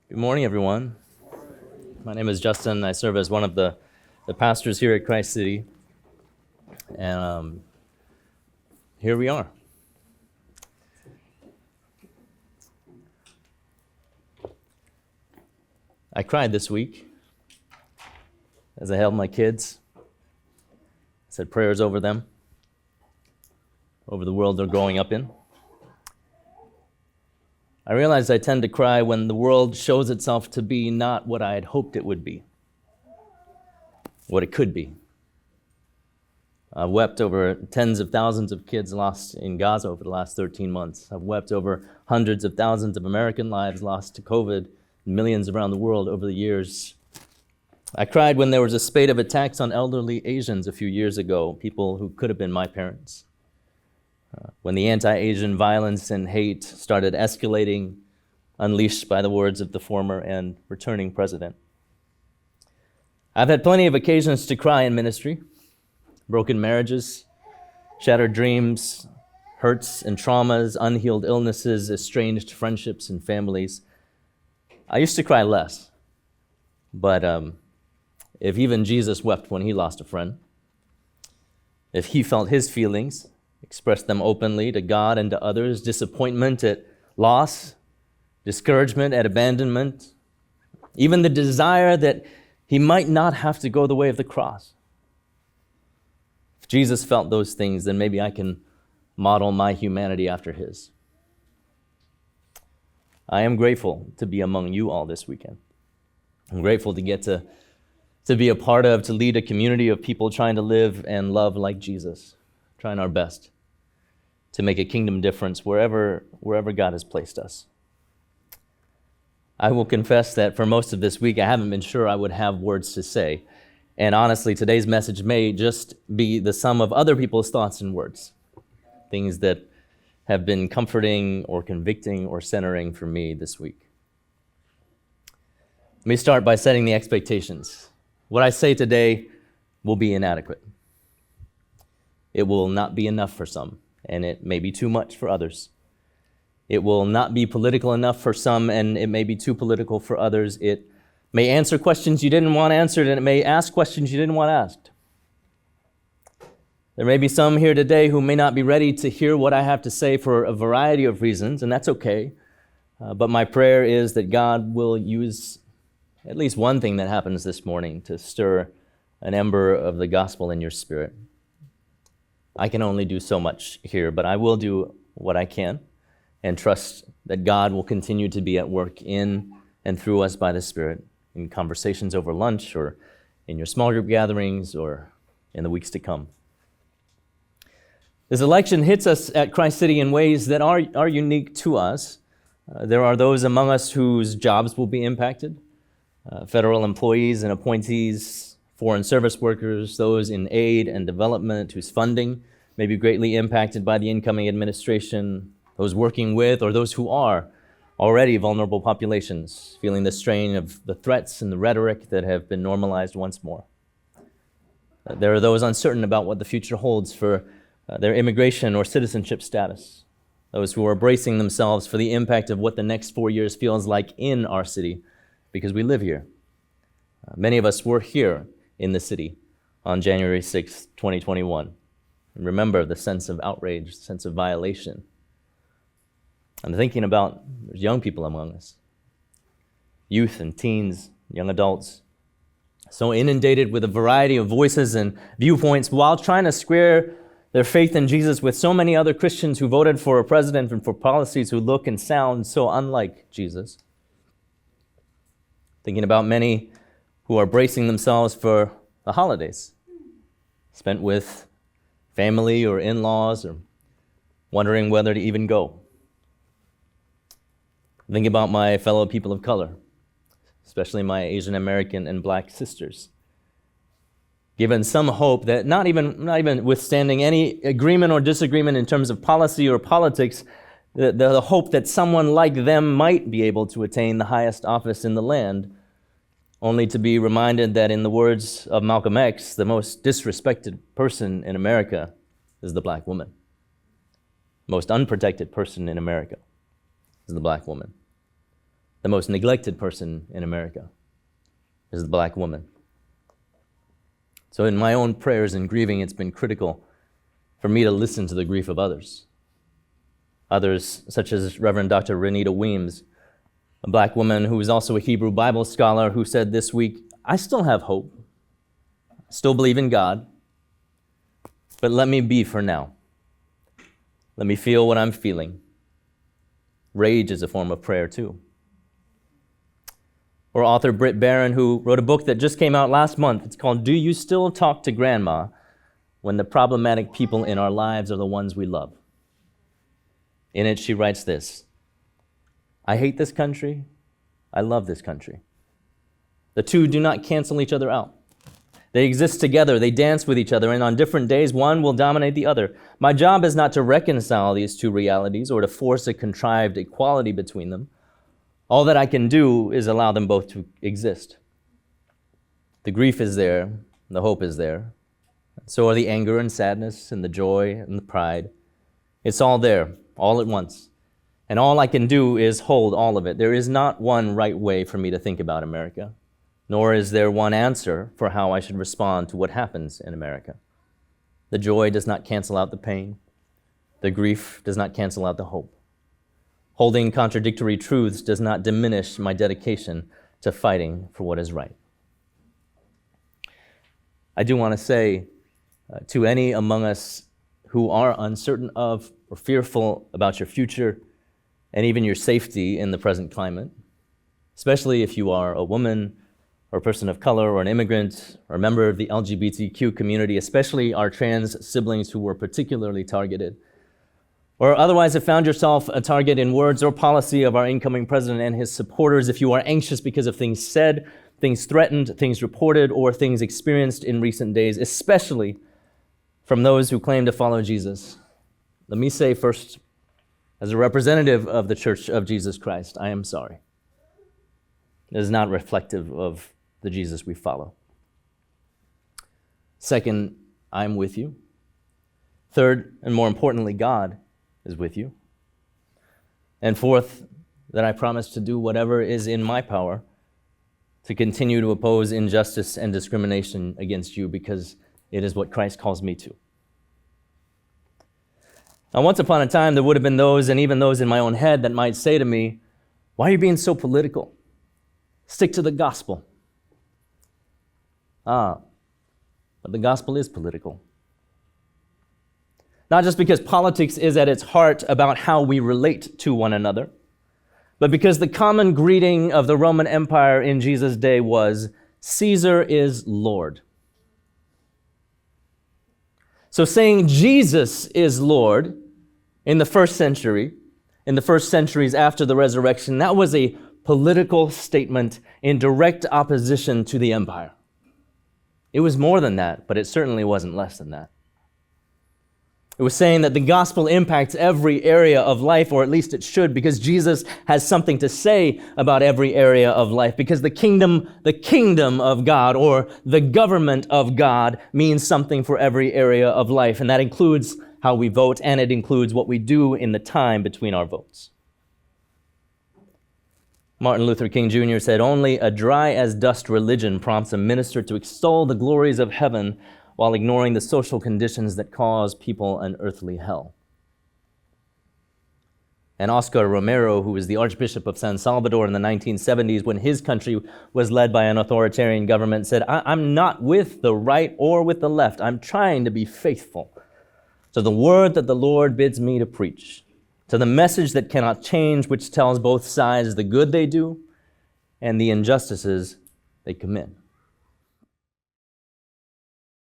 Good morning, everyone. My name is Justin. I serve as one of the pastors here at Christ City. And here we are. I cried this week as I held my kids. I said prayers over them, over the world they're growing up in. I realized I tend to cry when the world shows itself to be not what I had hoped it would be, what it could be. I've wept over tens of thousands of kids lost in Gaza over the last 13 months. I've wept over hundreds of thousands of American lives lost to COVID, millions around the world over the years. I cried when there was a spate of attacks on elderly Asians a few years ago, people who could have been my parents. When the anti-Asian violence and hate started escalating, unleashed by the words of the former and returning president. I've had plenty of occasions to cry in ministry. Broken marriages, shattered dreams, hurts and traumas, unhealed illnesses, estranged friendships and families. I used to cry less, but if even Jesus wept when he lost a friend, if he felt his feelings, expressed them openly to God and to others, disappointment at loss, discouragement at abandonment, even the desire that he might not have to go the way of the cross. If Jesus felt those things, then maybe I can model my humanity after his. I am grateful to be among you all this weekend. I'm grateful to get to be a part of, to lead a community of people trying to live and love like Jesus, trying our best to make a kingdom difference wherever God has placed us. I will confess that for most of this week, I haven't been sure I would have words to say. And honestly, today's message may just be the sum of other people's thoughts and words, things that have been comforting or convicting or centering for me this week. Let me start by setting the expectations. What I say today will be inadequate. It will not be enough for some, and it may be too much for others. It will not be political enough for some, and it may be too political for others. It may answer questions you didn't want answered, and it may ask questions you didn't want asked. There may be some here today who may not be ready to hear what I have to say for a variety of reasons, and that's okay. But my prayer is that God will use at least one thing that happens this morning to stir an ember of the gospel in your spirit. I can only do so much here, but I will do what I can and trust that God will continue to be at work in and through us by the Spirit in conversations over lunch or in your small group gatherings or in the weeks to come. This election hits us at Christ City in ways that are unique to us. There are those among us whose jobs will be impacted, federal employees and appointees, foreign service workers, those in aid and development whose funding may be greatly impacted by the incoming administration, those working with or those who are already vulnerable populations, feeling the strain of the threats and the rhetoric that have been normalized once more. There are those uncertain about what the future holds for their immigration or citizenship status, those who are bracing themselves for the impact of what the next 4 years feels like in our city because we live here. Many of us were here in the city on January 6, 2021. And remember the sense of outrage, the sense of violation. I'm thinking about there's young people among us, youth and teens, young adults, so inundated with a variety of voices and viewpoints while trying to square their faith in Jesus with so many other Christians who voted for a president and for policies who look and sound so unlike Jesus. Thinking about many who are bracing themselves for the holidays, spent with family or in-laws, or wondering whether to even go. Thinking about my fellow people of color, especially my Asian American and Black sisters. Given some hope that not even withstanding any agreement or disagreement in terms of policy or politics, the hope that someone like them might be able to attain the highest office in the land, only to be reminded that in the words of Malcolm X, the most disrespected person in America is the Black woman. Most unprotected person in America is the Black woman. the most neglected person in America is the black woman. So in my own prayers and grieving, it's been critical for me to listen to the grief of others. Others, such as Reverend Dr. Renita Weems, a black woman who is also a Hebrew Bible scholar, who said this week, I still have hope, still believe in God, but let me be for now. Let me feel what I'm feeling. Rage is a form of prayer too. Or author Britt Barron, who wrote a book that just came out last month. It's called Do You Still Talk to Grandma When the Problematic People in Our Lives Are the Ones We Love? In it, she writes this: I hate this country. I love this country. The two do not cancel each other out. They exist together. They dance with each other, and on different days, one will dominate the other. My job is not to reconcile these two realities or to force a contrived equality between them. All that I can do is allow them both to exist. The grief is there, the hope is there. So are the anger and sadness and the joy and the pride. It's all there, all at once. And all I can do is hold all of it. There is not one right way for me to think about America, nor is there one answer for how I should respond to what happens in America. The joy does not cancel out the pain. The grief does not cancel out the hope. Holding contradictory truths does not diminish my dedication to fighting for what is right. I do want to say to any among us who are uncertain of or fearful about your future and even your safety in the present climate, especially if you are a woman or a person of color or an immigrant or a member of the LGBTQ community, especially our trans siblings who were particularly targeted, or otherwise have found yourself a target in words or policy of our incoming president and his supporters, if you are anxious because of things said, things threatened, things reported, or things experienced in recent days, especially from those who claim to follow Jesus, let me say first, as a representative of the Church of Jesus Christ, I am sorry. It is not reflective of the Jesus we follow. Second, I'm with you. Third, and more importantly, God is with you. And fourth, that I promise to do whatever is in my power to continue to oppose injustice and discrimination against you, because it is what Christ calls me to. Now, once upon a time, there would have been those, and even those in my own head, that might say to me, why are you being so political? Stick to the gospel. But the gospel is political. Not just because politics is at its heart about how we relate to one another, but because the common greeting of the Roman Empire in Jesus' day was, Caesar is Lord. So saying Jesus is Lord in the first century, in the first centuries after the resurrection, that was a political statement in direct opposition to the empire. It was more than that, but it certainly wasn't less than that. It was saying that the gospel impacts every area of life, or at least it should, because Jesus has something to say about every area of life, because the kingdom of God, or the government of God, means something for every area of life, and that includes how we vote, and it includes what we do in the time between our votes. Martin Luther King Jr. said, only a dry-as-dust religion prompts a minister to extol the glories of heaven while ignoring the social conditions that cause people an earthly hell. And Oscar Romero, who was the Archbishop of San Salvador in the 1970s, when his country was led by an authoritarian government, said, I'm not with the right or with the left. I'm trying to be faithful to the word that the Lord bids me to preach, to the message that cannot change, which tells both sides the good they do and the injustices they commit.